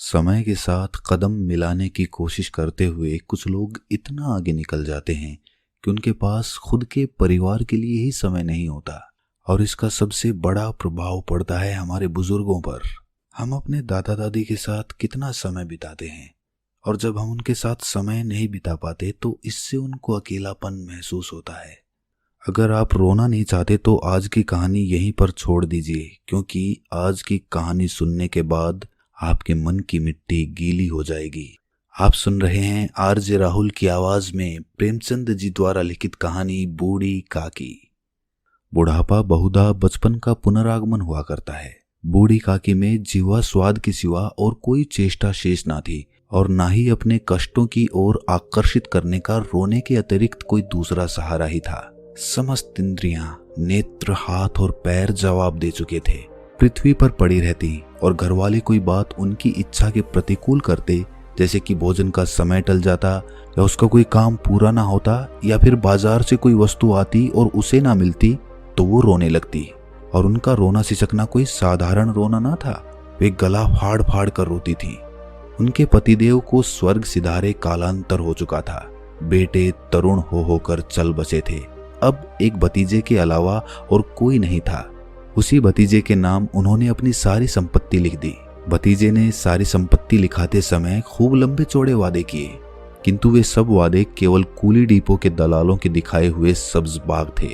समय के साथ कदम मिलाने की कोशिश करते हुए कुछ लोग इतना आगे निकल जाते हैं कि उनके पास खुद के परिवार के लिए ही समय नहीं होता। और इसका सबसे बड़ा प्रभाव पड़ता है हमारे बुजुर्गों पर। हम अपने दादा दादी के साथ कितना समय बिताते हैं, और जब हम उनके साथ समय नहीं बिता पाते तो इससे उनको अकेलापन महसूस होता है। अगर आप रोना नहीं चाहते तो आज की कहानी यहीं पर छोड़ दीजिए, क्योंकि आज की कहानी सुनने के बाद आपके मन की मिट्टी गीली हो जाएगी। आप सुन रहे हैं आरजे राहुल की आवाज में प्रेमचंद जी द्वारा लिखित कहानी बूढ़ी काकी। बुढ़ापा बहुधा बचपन का पुनरागमन हुआ करता है। बूढ़ी काकी में जीवा स्वाद के सिवा और कोई चेष्टा शेष ना थी, और ना ही अपने कष्टों की ओर आकर्षित करने का रोने के अतिरिक्त कोई दूसरा सहारा ही था। समस्त इंद्रियां, नेत्र, हाथ और पैर जवाब दे चुके थे। पृथ्वी पर पड़ी रहती और घरवाले कोई बात उनकी इच्छा के प्रतिकूल करते, जैसे कि भोजन का समय टल जाता, या उसका कोई काम पूरा ना होता, या फिर बाजार से कोई वस्तु आती और उसे ना मिलती, तो वो रोने लगती। और उनका रोना सिसकना कोई साधारण रोना ना था। वे गला फाड़ फाड़ कर रोती थी। उनके पतिदेव को स्वर्ग सिधारे कालांतर हो चुका था। बेटे तरुण हो होकर चल बसे थे। अब एक भतीजे के अलावा और कोई नहीं था। उसी भतीजे के नाम उन्होंने अपनी सारी संपत्ति लिख दी। भतीजे ने सारी संपत्ति लिखाते समय खूब लंबे चौड़े वादे किए, किंतु वे सब वादे केवल कूली डिपो के दलालों के दिखाए हुए सब्ज बाग थे।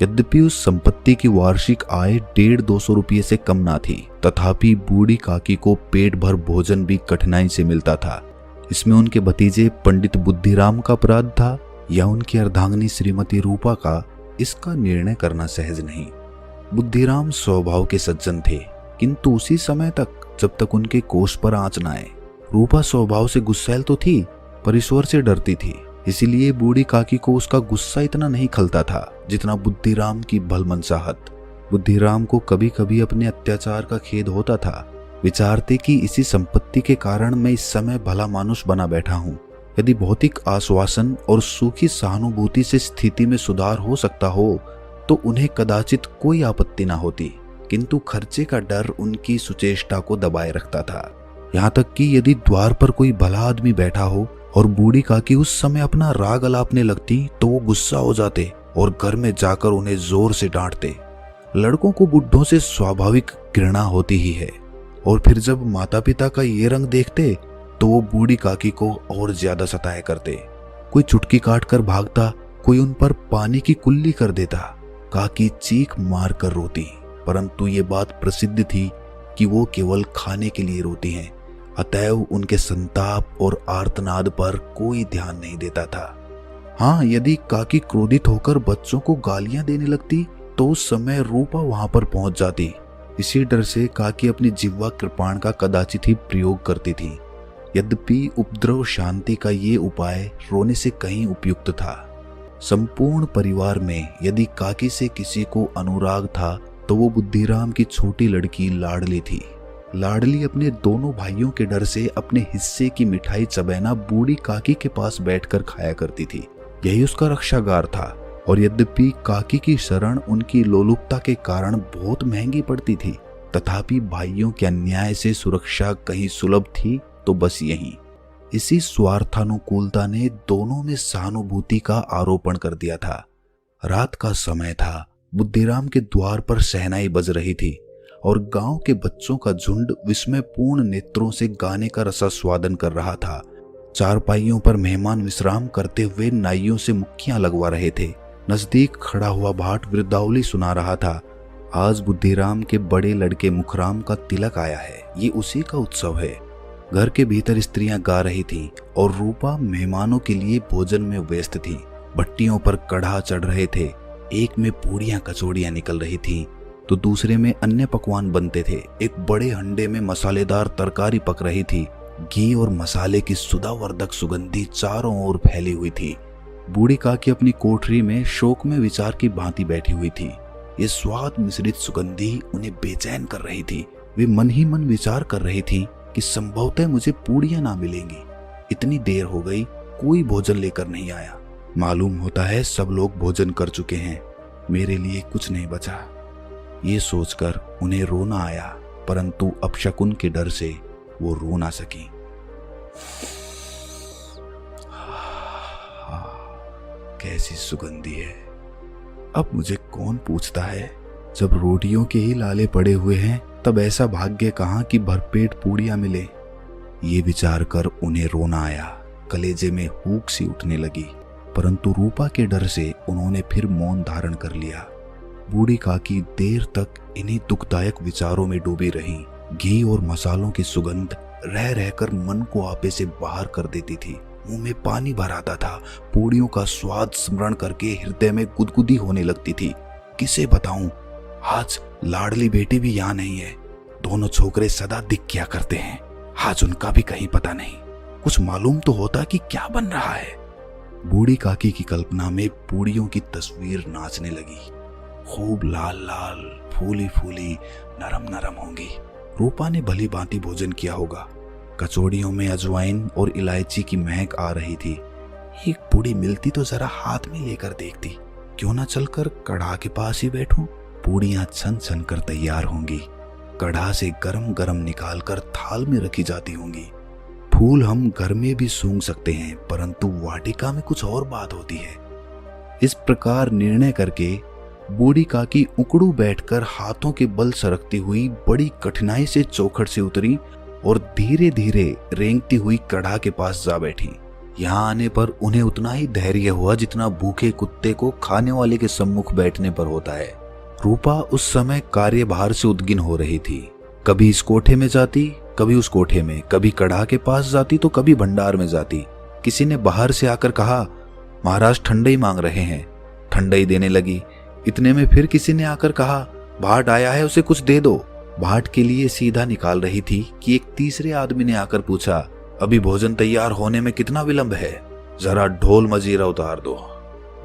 यद्यपि उस संपत्ति की वार्षिक आय 150-200 रुपये से कम ना थी, तथापि बूढ़ी काकी को पेट भर भोजन भी कठिनाई से मिलता था। इसमें उनके भतीजे पंडित बुद्धिराम का अपराध था या उनकी अर्धांगिनी श्रीमती रूपा का, इसका निर्णय करना सहज नहीं। बुद्धिराम स्वभाव के सज्जन थे, किंतु उसी समय तक जब तक उनके कोष पर आंच न आए। रूपा स्वभाव से गुस्सैल तो थी, पर ईश्वर से डरती थी। इसीलिए बूढ़ी काकी को उसका गुस्सा इतना नहीं खलता था जितना बुद्धिराम की भलमनसाहट। बुद्धिराम को कभी कभी अपने अत्याचार का खेद होता था। विचारते कि इसी संपत्ति के कारण मैं इस समय भला मानुष बना बैठा हूँ। यदि भौतिक आश्वासन और सूखी सहानुभूति से स्थिति में सुधार हो सकता हो तो उन्हें कदाचित कोई आपत्ति ना होती, किंतु खर्चे का डर उनकी सुचेष्टा को दबाए रखता था। यहाँ तक कि यदि द्वार पर कोई भला आदमी बैठा हो और बूढ़ी काकी उस समय अपना राग अलापने लगती तो वो गुस्सा हो जाते और घर में जाकर उन्हें जोर से डांटते। लड़कों को बुढ़ों से स्वाभाविक घृणा होती ही है, और फिर जब माता पिता का ये रंग देखते तो वो बूढ़ी काकी को और ज्यादा सताया करते। कोई चुटकी काट कर भागता, कोई उन पर पानी की कुल्ली कर देता। काकी चीख मार कर रोती, परंतु ये बात प्रसिद्ध थी कि वो केवल खाने के लिए रोती हैं, अतएव उनके संताप और आर्तनाद पर कोई ध्यान नहीं देता था। हाँ, यदि काकी क्रोधित होकर बच्चों को गालियां देने लगती तो उस समय रूपा वहां पर पहुंच जाती। इसी डर से काकी अपनी जिह्वा कृपाण का कदाचित ही प्रयोग करती थी। यद्यपि उपद्रव शांति का ये उपाय रोने से कहीं उपयुक्त था। संपूर्ण परिवार में यदि काकी से किसी को अनुराग था तो वो बुद्धिराम की छोटी लड़की लाडली थी। लाडली अपने दोनों भाइयों के डर से अपने हिस्से की मिठाई चबैना बूढ़ी काकी के पास बैठकर खाया करती थी। यही उसका रक्षागार था। और यद्यपि काकी की शरण उनकी लोलुपता के कारण बहुत महंगी पड़ती थी, तथापि भाइयों के अन्याय से सुरक्षा कहीं सुलभ थी तो बस यही। इसी स्वार्थानुकूलता ने दोनों में सहानुभूति का आरोपण कर दिया था। रात का समय था। बुद्धिराम के द्वार पर शहनाई बज रही थी और गांव के बच्चों का झुंड विस्मयपूर्ण नेत्रों से गाने का रसास्वादन कर रहा था। चारपाइयों पर मेहमान विश्राम करते हुए नाइयों से मुक्कियां लगवा रहे थे। नजदीक खड़ा हुआ भाट वृद्धावली सुना रहा था। आज बुद्धिराम के बड़े लड़के मुखराम का तिलक आया है, ये उसी का उत्सव है। घर के भीतर स्त्रियां गा रही थीं और रूपा मेहमानों के लिए भोजन में व्यस्त थी। भट्टियों पर कढ़ा चढ़ रहे थे। एक में पूड़ियां कचौड़ियां निकल रही थीं तो दूसरे में अन्य पकवान बनते थे। एक बड़े हंडे में मसालेदार तरकारी पक रही थी। घी और मसाले की सुधावर्धक सुगंधी चारों ओर फैली हुई थी। बूढ़ी काकी अपनी कोठरी में शोक में विचार की भांति बैठी हुई थी। ये स्वाद मिश्रित सुगंधी उन्हें बेचैन कर रही थी। वे मन ही मन विचार कर रही थी कि संभवतः मुझे पूड़ियां ना मिलेंगी। इतनी देर हो गई, कोई भोजन लेकर नहीं आया। मालूम होता है सब लोग भोजन कर चुके हैं, मेरे लिए कुछ नहीं बचा। ये सोचकर उन्हें रोना आया, परंतु अपशकुन के डर से वो रो ना सकी। कैसी सुगंधी है। अब मुझे कौन पूछता है, जब रोटियों के ही लाले पड़े हुए हैं तब ऐसा भाग्य कहाँ कि भरपेट पूड़ियां मिले। ये विचार कर उन्हें रोना आया, कलेजे में हूक सी उठने लगी, परंतु रूपा के डर से उन्होंने फिर मौन धारण कर लिया। बूढ़ी काकी देर तक इन्हीं दुखदायक विचारों में डूबी रही। घी और मसालों की सुगंध रह रहकर मन को आपे से बाहर कर देती थी। मुंह में पानी भर आता था। पूड़ियों का स्वाद स्मरण करके हृदय में गुदगुदी होने लगती थी। किसे बताऊं, आज लाडली बेटी भी यहाँ नहीं है। दोनों छोकरे सदा दिख क्या करते हैं, आज उनका भी कहीं पता नहीं। कुछ मालूम तो होता कि क्या बन रहा है। बूढ़ी काकी की कल्पना में पूड़ियों की तस्वीर नाचने लगी। खूब लाल लाल, फूली फूली, नरम नरम होंगी। रूपा ने भली भांति भोजन किया होगा। कचौड़ियों में अजवाइन और इलायची की महक आ रही थी। एक पूड़ी मिलती तो जरा हाथ में लेकर देखती। क्यों ना चलकर कढ़ा के पास ही बैठूं। पूड़ियां छन छन कर तैयार होंगी। कढ़ा से गरम गरम निकाल कर थाल में रखी जाती होंगी। फूल हम घर में भी सूंघ सकते हैं, परंतु वाटिका में कुछ और बात होती है। इस प्रकार निर्णय करके बूढ़ी काकी उकड़ू बैठकर हाथों के बल सरकती हुई बड़ी कठिनाई से चौखट से उतरी और धीरे धीरे रेंगती हुई कढ़ा के पास जा बैठी। यहाँ आने पर उन्हें उतना ही धैर्य हुआ जितना भूखे कुत्ते को खाने वाले के सम्मुख बैठने पर होता है। रूपा उस समय कार्यभार से उद्गिन हो रही थी। कभी इस कोठे में जाती, कभी उस कोठे में, कभी कढ़ा के पास जाती तो कभी भंडार में जाती। किसी ने बाहर से आकर कहा, महाराज ठंडई मांग रहे हैं। ठंडई देने लगी। इतने में फिर किसी ने आकर कहा, भाट आया है, उसे कुछ दे दो। भाट के लिए सीधा निकाल रही थी कि एक तीसरे आदमी ने आकर पूछा, अभी भोजन तैयार होने में कितना विलंब है, जरा ढोल मजीरा उतार दो।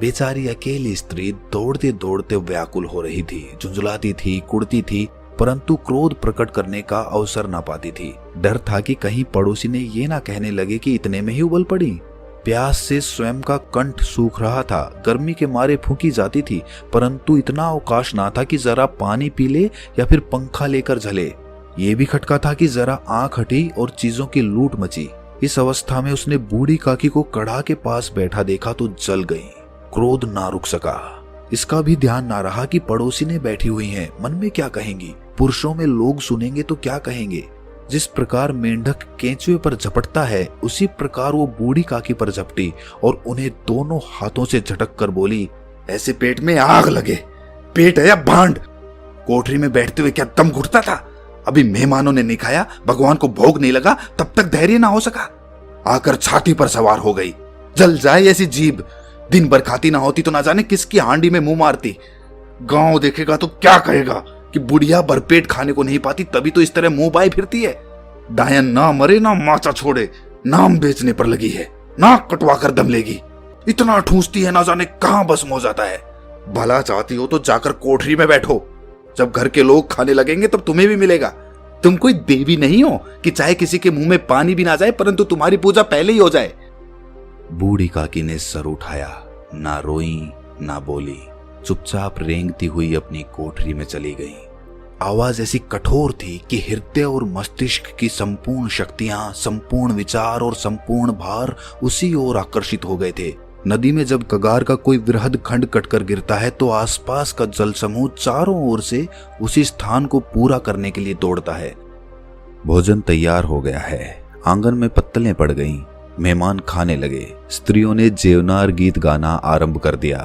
बेचारी अकेली स्त्री दौड़ते दौड़ते व्याकुल हो रही थी, झुंझलाती थी, कुड़ती थी, परंतु क्रोध प्रकट करने का अवसर ना पाती थी। डर था कि कहीं पड़ोसी ने ये ना कहने लगे कि इतने में ही उबल पड़ी। प्यास से स्वयं का कंठ सूख रहा था, गर्मी के मारे फूंकी जाती थी, परंतु इतना अवकाश ना था कि जरा पानी पी ले या फिर पंखा लेकर झले। ये भी खटका था कि जरा आंख हटी और चीजों की लूट मची। इस अवस्था में उसने बूढ़ी काकी को कढ़ा के पास बैठा देखा तो जल गई। क्रोध ना रुक सका। इसका भी ध्यान ना रहा कि पड़ोसी ने बैठी हुई हैं, मन में क्या कहेंगी, पुरुषों में लोग सुनेंगे तो क्या कहेंगे। जिस प्रकार मेंढक केंचुए पर झपटता है, उसी प्रकार वो बूढ़ी काकी पर झपटी और उन्हें दोनों हाथों से झटक कर बोली, ऐसे पेट में आग लगे, पेट है या भांड। कोठरी में बैठते हुए क्या दम घुटता था। अभी मेहमानों ने नहीं खाया, भगवान को भोग नहीं लगा, तब तक धैर्य ना हो सका। आकर छाती पर सवार हो गई। जल जाए ऐसी जीभ, दिन भर खाती ना होती तो ना जाने किसकी हांडी में मुंह मारती। गांव देखेगा तो क्या कहेगा कि बुढ़िया भरपेट खाने को नहीं पाती, तभी तो इस तरह मुंह बाई फिरती है। डायन ना मरे ना माचा छोड़े, नाम बेचने पर लगी है, नाक कटवा कर दम लेगी। इतना ठूसती है ना जाने कहां भस्म हो जाता है। भला चाहती हो तो जाकर कोठरी में बैठो, जब घर के लोग खाने लगेंगे तब तुम्हें भी मिलेगा। तुम कोई देवी नहीं हो कि चाहे किसी के मुंह में पानी भी ना जाए परंतु तुम्हारी पूजा पहले ही हो जाए। बूढ़ी काकी ने सर उठाया, ना रोई ना बोली, चुपचाप रेंगती हुई अपनी कोठरी में चली गई। आवाज ऐसी कठोर थी कि हृदय और मस्तिष्क की संपूर्ण शक्तियां, संपूर्ण विचार और संपूर्ण भार उसी ओर आकर्षित हो गए थे। नदी में जब कगार का कोई वृहद खंड कटकर गिरता है तो आसपास का जल समूह चारों ओर से उसी स्थान को पूरा करने के लिए दौड़ता है। भोजन तैयार हो गया है। आंगन में पत्तलें पड़ गईं। मेहमान खाने लगे। स्त्रियों ने जेवनार गीत गाना आरंभ कर दिया।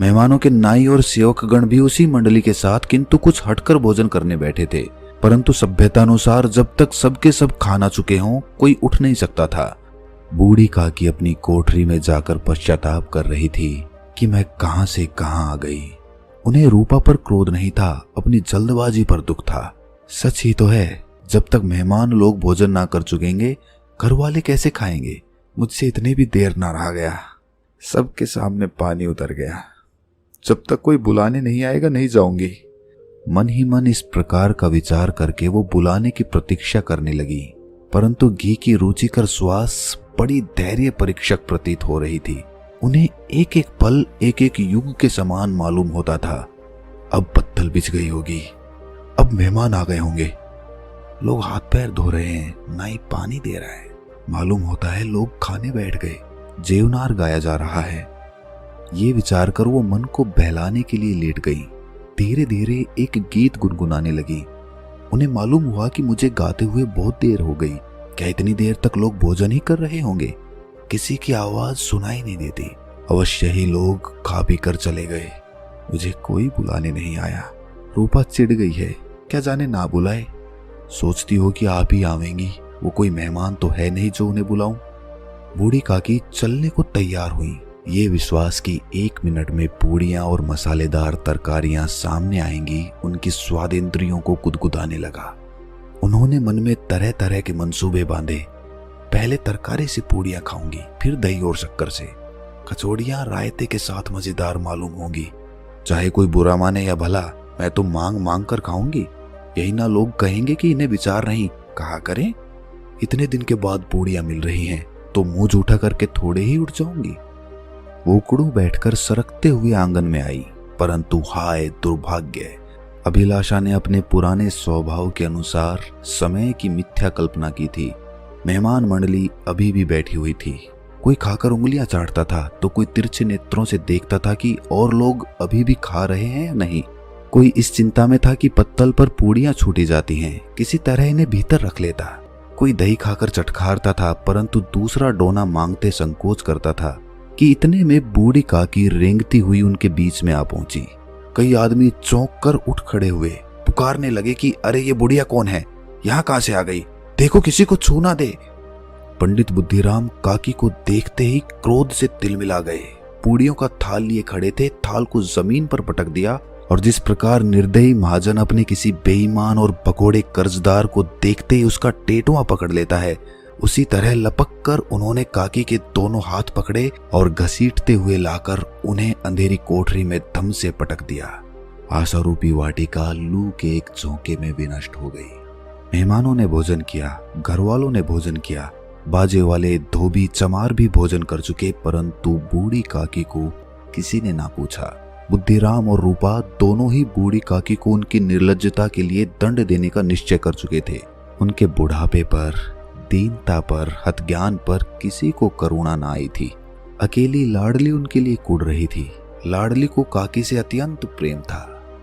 मेहमानों के नाई और सेवकगण भी उसी मंडली के साथ किंतु कुछ हटकर भोजन करने बैठे थे, परंतु सभ्यतानुसार जब तक सबके सब खाना चुके हों कोई उठ नहीं सकता था। बूढ़ी काकी अपनी कोठरी में जाकर पश्चाताप कर रही थी कि मैं कहां से कहां आ गई। उन्हें रूपा पर क्रोध नहीं था, अपनी जल्दबाजी पर दुख था। सच ही तो है, जब तक मेहमान लोग भोजन ना कर चुकेंगे घर वाले कैसे खाएंगे। मुझसे इतनी भी देर ना रहा गया। सबके सामने पानी उतर गया। जब तक कोई बुलाने नहीं आएगा नहीं जाऊंगी। मन ही मन इस प्रकार का विचार करके वो बुलाने की प्रतीक्षा करने लगी, परंतु घी की रुचिकर श्वास बड़ी धैर्य परीक्षक प्रतीत हो रही थी। उन्हें एक एक पल एक एक युग के समान मालूम होता था। अब पत्तल बिछ गई होगी, अब मेहमान आ गए होंगे। लोग हाथ पैर धो रहे हैं, नाई पानी दे रहा है। मालूम होता है लोग खाने बैठ गए, जेवनार गाया जा रहा है। ये विचार कर वो मन को बहलाने के लिए लेट गई। धीरे धीरे एक गीत गुनगुनाने लगी। उन्हें मालूम हुआ कि मुझे गाते हुए बहुत देर हो गई। क्या इतनी देर तक लोग भोजन ही कर रहे होंगे? किसी की आवाज सुनाई नहीं देती। अवश्य ही लोग खा पी कर चले गए। मुझे कोई बुलाने नहीं आया। रूपा चिढ़ गई है, क्या जाने ना बुलाए। सोचती हो कि आप ही आवेंगी, वो कोई मेहमान तो है नहीं जो उन्हें बुलाऊं। बूढ़ी काकी चलने को तैयार हुई, ये विश्वास कि 1 मिनट में पूड़ियां और मसालेदार तरकारियां सामने आएंगी उनकी स्वादेंद्रियों को गुदगुदाने लगा। उन्होंने मन में तरह तरह के मंसूबे बांधे। पहले तरकारी से पूड़ियां खाऊंगी, फिर दही और शक्कर से। कचौड़ियां रायते के साथ मजेदार मालूम होंगी। चाहे कोई बुरा माने या भला, मैं तो मांग मांग कर खाऊंगी। यही ना लोग कहेंगे कि इन्हें विचार नहीं, कहा करें। इतने दिन के बाद पूड़ियां मिल रही हैं तो मुंह जूठा करके थोड़े ही उठ जाऊंगी। वो उकड़ू बैठकर सरकते हुए आंगन में आई, परंतु हाय दुर्भाग्य, अभिलाषा ने अपने पुराने स्वभाव के अनुसार समय की मिथ्या कल्पना की थी। मेहमान मंडली अभी भी बैठी हुई थी। कोई खाकर उंगलियां चाटता था तो कोई तिरछे नेत्रों से देखता था कि और लोग अभी भी खा रहे हैं या नहीं। कोई इस चिंता में था कि पत्तल पर पूड़ियां छूटी जाती हैं, किसी तरह इन्हें भीतर रख लेता। कोई दही खाकर चटखारता था, परंतु दूसरा डोना मांगते संकोच करता था कि इतने में बूढ़ी काकी रेंगती हुई उनके बीच में आ पहुंची। कई आदमी चौंक कर उठ खड़े हुए, पुकारने लगे कि अरे ये बुढ़िया कौन है, यहाँ कहां से आ गई, देखो किसी को छू ना दे। पंडित बुद्धिराम काकी को देखते ही क्रोध से तिलमिला गए। पूड़ियों का थाल लिए खड़े थे, थाल को जमीन पर पटक दिया और जिस प्रकार निर्दयी महाजन अपने किसी बेईमान और भगोड़े कर्जदार को देखते ही उसका टेटुआ पकड़ लेता है, उसी तरह लपक कर उन्होंने काकी के दोनों हाथ पकड़े और घसीटते हुए लाकर उन्हें अंधेरी कोठरी में धम से पटक दिया। आशारूपी वाटिका लू के एक झोंके में विनष्ट हो गई। मेहमानों ने भोजन किया, घर वालों ने भोजन किया, बाजे वाले धोबी चमार भी भोजन कर चुके, परंतु बूढ़ी काकी को किसी ने ना पूछा। बुद्धिराम और रूपा दोनों ही बूढ़ी काकी को उनकी निर्लज्जता के लिए दंड देने का निश्चय कर चुके थे। उनके बुढ़ापे पर, दीनता पर, हतज्ञान पर किसी को करुणा न आई थी। अकेली लाडली उनके लिए कुढ़ रही थी। लाडली को काकी से अत्यंत प्रेम था।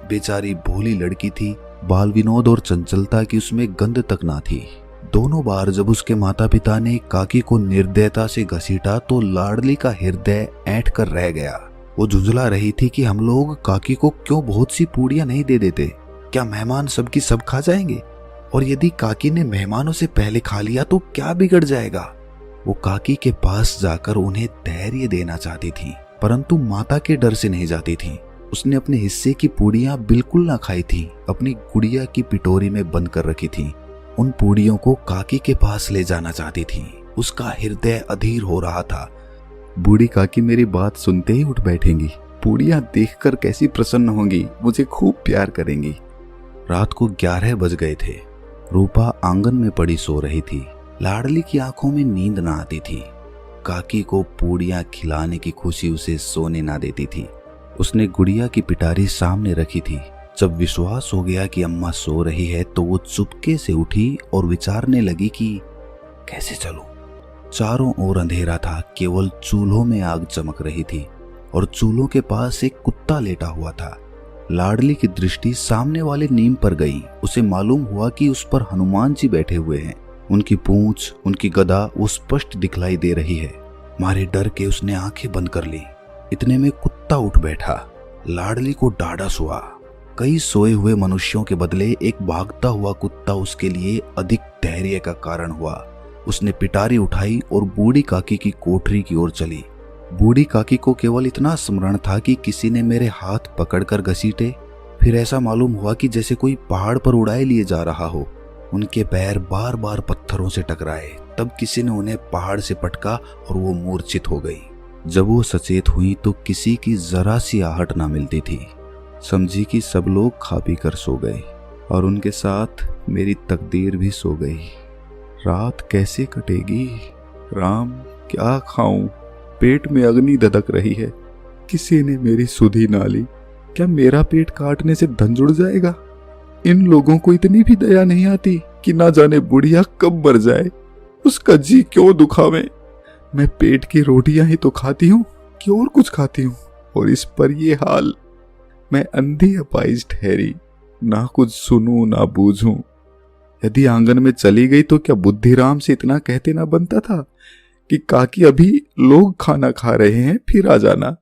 बेचारी भोली लड़की थी, बाल विनोद और चंचलता की उसमें गंध तक ना थी। दोनों बार जब उसके माता पिता ने काकी को निर्दयता से घसीटा तो लाडली का हृदय ऐंठ कर रह गया। वो झुंझला रही थी कि हम लोग काकी को क्यों बहुत सी पूड़ियां नहीं दे देते, क्या मेहमान सबकी सब खा जाएंगे? और यदि काकी ने मेहमानों से पहले खा लिया तो क्या बिगड़ जाएगा? वो काकी के पास जाकर उन्हें धैर्य देना चाहती थी, परंतु माता के डर से नहीं जाती थी। उसने अपने हिस्से की पूड़ियां बिल्कुल ना खाई थी, अपनी गुड़िया की पिटोरी में बंद कर रखी थी। उन पूड़ियों को काकी के पास ले जाना चाहती थी। उसका हृदय अधीर हो रहा था। बूढ़ी काकी मेरी बात सुनते ही उठ बैठेंगी, पूड़ियां देखकर कैसी प्रसन्न होंगी, मुझे खूब प्यार करेंगी। रात को 11 बज गए थे। रूपा आंगन में पड़ी सो रही थी। लाडली की आंखों में नींद ना आती थी। काकी को पूड़ियां खिलाने की खुशी उसे सोने ना देती थी। उसने गुड़िया की पिटारी सामने रखी थी। जब विश्वास हो गया कि अम्मा सो रही है तो वो चुपके से उठी और विचारने लगी कि कैसे चलूं। चारों ओर अंधेरा था, केवल चूल्हों में आग चमक रही थी और चूल्हों के पास एक कुत्ता लेटा हुआ था। लाडली की दृष्टि सामने वाले नीम पर गई। उसे मालूम हुआ कि उस पर हनुमान जी बैठे हुए हैं। उनकी पूंछ, उनकी गदा वो स्पष्ट दिखलाई दे रही है। मारे डर के उसने आंखें बंद कर ली। इतने में कुत्ता उठ बैठा। लाडली को ढाढ़स हुआ। कई सोए हुए मनुष्यों के बदले एक भागता हुआ कुत्ता उसके लिए अधिक धैर्य का कारण हुआ। उसने पिटारी उठाई और बूढ़ी काकी की कोठरी की ओर चली। बूढ़ी काकी को केवल इतना स्मरण था कि किसी ने मेरे हाथ पकड़कर घसीटे। फिर ऐसा मालूम हुआ कि जैसे कोई पहाड़ पर उड़ाए लिए जा रहा हो। उनके पैर बार बार पत्थरों से टकराए। तब किसी ने उन्हें पहाड़ से पटका और वो मूर्छित हो गई। जब वो सचेत हुई तो किसी की जरा सी आहट ना मिलती थी। समझी कि सब लोग खा पी कर सो गए और उनके साथ मेरी तकदीर भी सो गई। रात कैसे कटेगी? राम, क्या खाऊं? पेट में अग्नि ददक रही है। किसी ने मेरी सुधि ना ली। क्या मेरा पेट काटने से धन जुड़ जाएगा? इन लोगों को इतनी भी दया नहीं आती। कि ना जाने बुढ़िया कब मर जाए, उसका जी क्यों दुखावे। मैं पेट की रोटियां ही तो खाती हूँ कि और कुछ खाती हूँ, और इस पर ये हाल। मैं अंधी अपाइज ठहरी, ना कुछ सुनूं ना बूझूं। यदि आंगन में चली गई तो क्या बुद्धिराम से इतना कहते ना बनता था कि काकी अभी लोग खाना खा रहे हैं, फिर आ जाना।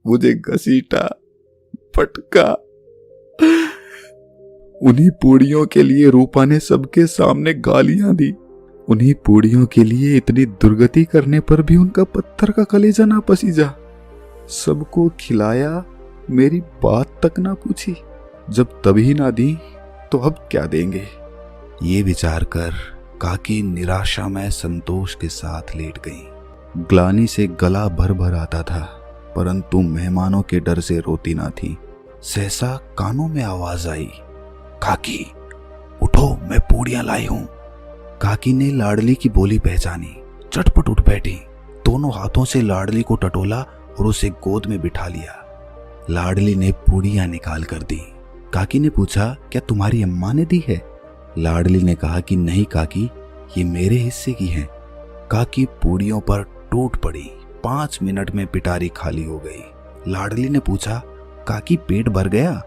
मुझे घसीटा, पटका। उन्हीं पूड़ियों के लिए रूपा ने सबके सामने गालियां दी। उन्हीं पूड़ियों के लिए इतनी दुर्गति करने पर भी उनका पत्थर का कलेजा ना पसीजा। सबको खिलाया, मेरी बात तक ना पूछी। जब तभी ना दी तो अब क्या देंगे। ये विचार कर काकी निराशा में संतोष के साथ लेट गई। ग्लानि से गला भर भर आता था, परंतु मेहमानों के डर से रोती ना थी। सहसा कानों में आवाज आई, काकी उठो, मैं पूड़ियां लाई हूं। काकी ने लाडली की बोली पहचानी, चटपट उठ बैठी, दोनों हाथों से लाडली को टटोला और उसे गोद में बिठा लिया। लाडली ने पूड़ियां निकाल कर दी। काकी ने पूछा, क्या तुम्हारी अम्मा ने दी है? लाडली ने कहा कि नहीं काकी, ये मेरे हिस्से की हैं। काकी पूड़ियों पर टूट पड़ी। 5 मिनट में पिटारी खाली हो गई। लाडली ने पूछा, काकी पेट भर गया?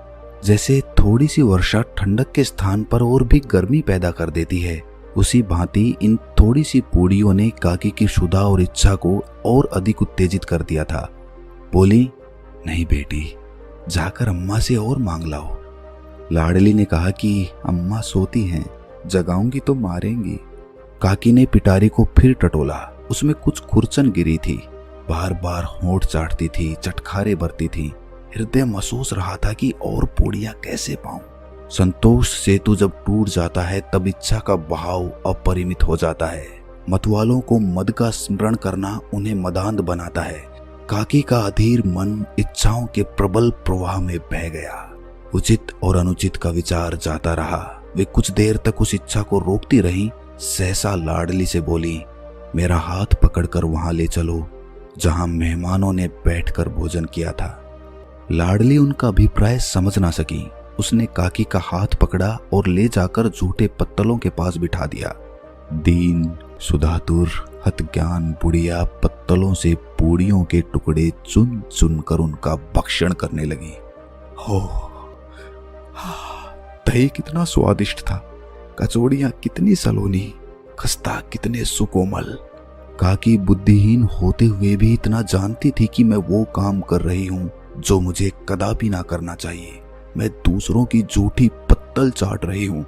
जैसे थोड़ी सी वर्षा ठंडक के स्थान पर और भी गर्मी पैदा कर देती है, उसी भांति इन थोड़ी सी पूड़ियों ने काकी की क्षुधा और इच्छा को और अधिक उत्तेजित कर दिया था। बोली, नहीं बेटी, जाकर अम्मा से और मांग लाओ। लाडली ने कहा कि अम्मा सोती हैं, जगाऊंगी तो मारेंगी। काकी ने पिटारी को फिर टटोला, उसमें कुछ खुरचन गिरी थी। बार बार होंठ चाटती थी, चटखारे भरती थी। हृदय महसूस रहा था कि और पूड़ियां कैसे पाऊं। संतोष सेतु जब टूट जाता है तब इच्छा का बहाव अपरिमित हो जाता है। मतवालों को मद का स्मरण करना उन्हें मदांध बनाता है। काकी का अधीर मन इच्छाओं के प्रबल प्रवाह में बह गया। उचित और अनुचित का विचार जाता रहा। वे कुछ देर तक उस इच्छा को रोकती रहीं। सहसा लाडली से बोली, मेरा हाथ पकड़कर वहां ले चलो जहां मेहमानों ने बैठकर भोजन किया था। लाडली उनका अभिप्राय समझ ना सकी। उसने काकी का हाथ पकड़ा और ले जाकर झूठे पत्तलों के पास बिठा दिया। दीन, सुधातुर, हतज्ञान बुढ़िया पत्तलों से पूड़ियों के टुकड़े चुन चुन कर उनका भक्षण करने लगी। हो, दही कितना स्वादिष्ट था, कचौड़ियां कितनी सलोनी, खस्ता कितने सुकोमल। काकी बुद्धिहीन होते हुए भी इतना जानती थी कि मैं वो काम कर रही हूँ जो मुझे कदापि ना करना चाहिए। मैं दूसरों की झूठी पत्तल चाट रही हूँ।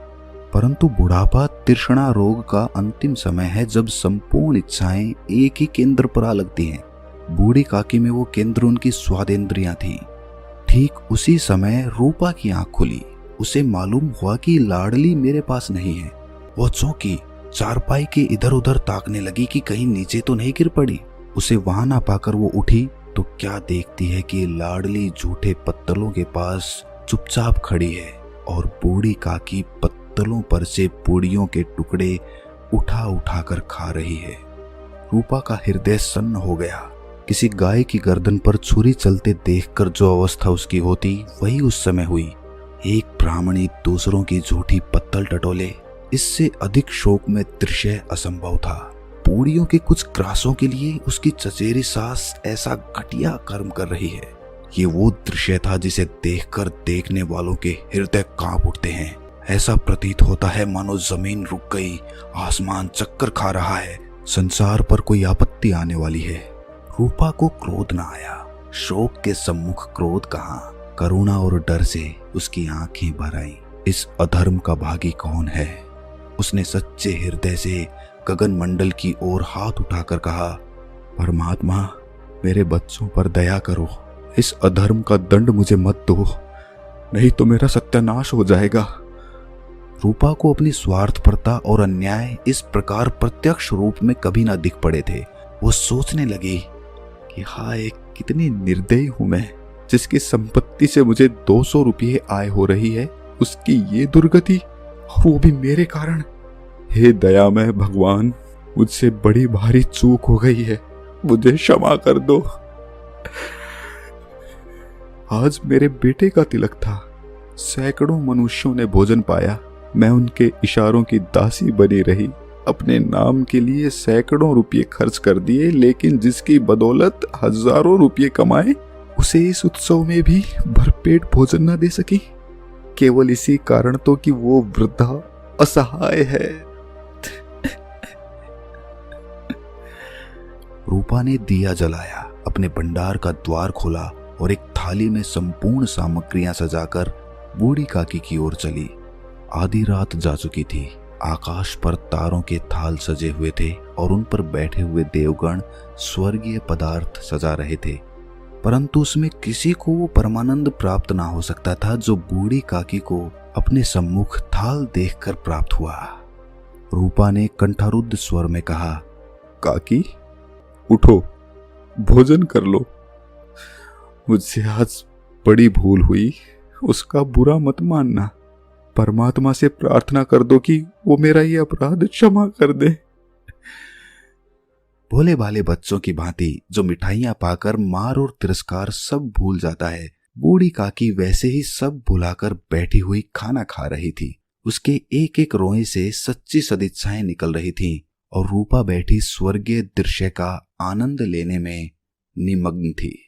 परंतु बुढ़ापा तृष्णा रोग का अंतिम समय है जब संपूर्ण इच्छाएं एक ही केंद्र पर आ लगती हैं। बूढ़ी काकी में वो केंद्र उनकी स्वादेंद्रियां थी। ठीक उसी समय रूपा की आंख खुली। उसे मालूम हुआ कि लाडली मेरे पास नहीं है। वो चौंकी, चारपाई के इधर उधर ताकने लगी कि कहीं नीचे तो नहीं गिर पड़ी। उसे वहां ना पाकर वो उठी तो क्या देखती है कि लाडली झूठे पत्तलों के पास चुपचाप खड़ी है और बूढ़ी काकी पत्तलों पर से पूड़ियों के टुकड़े उठा उठा कर खा रही है। रूपा का हृदय सन्न हो गया। किसी गाय की गर्दन पर छुरी चलते देखकर जो अवस्था उसकी होती वही उस समय हुई। एक ब्राह्मणी दूसरों की झूठी पत्तल टटोले, इससे अधिक शोक में दृश्य असंभव था। पूड़ियों के कुछ ग्रासों के लिए उसकी चचेरी सास ऐसा घटिया कर्म कर रही है। ये वो दृश्य था जिसे देखकर देखने वालों के हृदय कांप उठते हैं। ऐसा प्रतीत होता है मानो जमीन रुक गई, आसमान चक्कर खा रहा है, संसार पर कोई आपत्ति आने वाली है। रूपा को क्रोध न आया। शोक के सम्मुख क्रोध कहाँ, करुणा और डर से उसकी आंखें भर आईं। इस अधर्म का भागी कौन है? उसने सच्चे हृदय से गगन मंडल की ओर हाथ उठाकर कहा, परमात्मा मेरे बच्चों पर दया करो, इस अधर्म का दंड मुझे मत दो, नहीं तो मेरा सत्यानाश हो जाएगा। रूपा को अपनी स्वार्थपरता और अन्याय इस प्रकार प्रत्यक्ष रूप में कभी ना दिख पड़े थे। वो सोचने लगी कि हाय कितनी निर्दयी हूं मैं, जिसकी संपत्ति से मुझे 200 रुपये आय हो रही है, उसकी ये दुर्गति, वो भी मेरे कारण। हे दयामय भगवान, मुझसे बड़ी भारी चूक हो गई है, मुझे क्षमा कर दो। आज मेरे बेटे का तिलक था। सैकड़ों मनुष्यों ने भोजन पाया, मैं उनके इशारों की दासी बनी रही, अपने नाम के लिए सैकड़ों रुपये खर्च कर दिए, लेकिन जिसकी बदौलत हजारों रुपये कमाए उसे इस उत्सव में भी भरपेट भोजन न दे सकी, केवल इसी कारण तो कि वो वृद्धा असहाय है। रूपा ने दिया जलाया, अपने भंडार का द्वार खोला और एक थाली में संपूर्ण सामग्रियां सजाकर बूढ़ी काकी की ओर चली। आधी रात जा चुकी थी। आकाश पर तारों के थाल सजे हुए थे और उन पर बैठे हुए देवगण स्वर्गीय पदार्थ सजा रहे थे, परंतु उसमें किसी को वो परमानंद प्राप्त ना हो सकता था जो बूढ़ी काकी को अपने सम्मुख थाल देखकर प्राप्त हुआ। रूपा ने कंठारुद्ध स्वर में कहा, काकी उठो, भोजन कर लो। मुझसे आज बड़ी भूल हुई, उसका बुरा मत मानना। परमात्मा से प्रार्थना कर दो कि वो मेरा ये अपराध क्षमा कर दे। भोले भाले बच्चों की भांति जो मिठाइयां पाकर मार और तिरस्कार सब भूल जाता है, बूढ़ी काकी वैसे ही सब भुलाकर बैठी हुई खाना खा रही थी। उसके एक एक रोए से सच्ची सदिच्छाएं निकल रही थीं और रूपा बैठी स्वर्गीय दृश्य का आनंद लेने में निमग्न थी।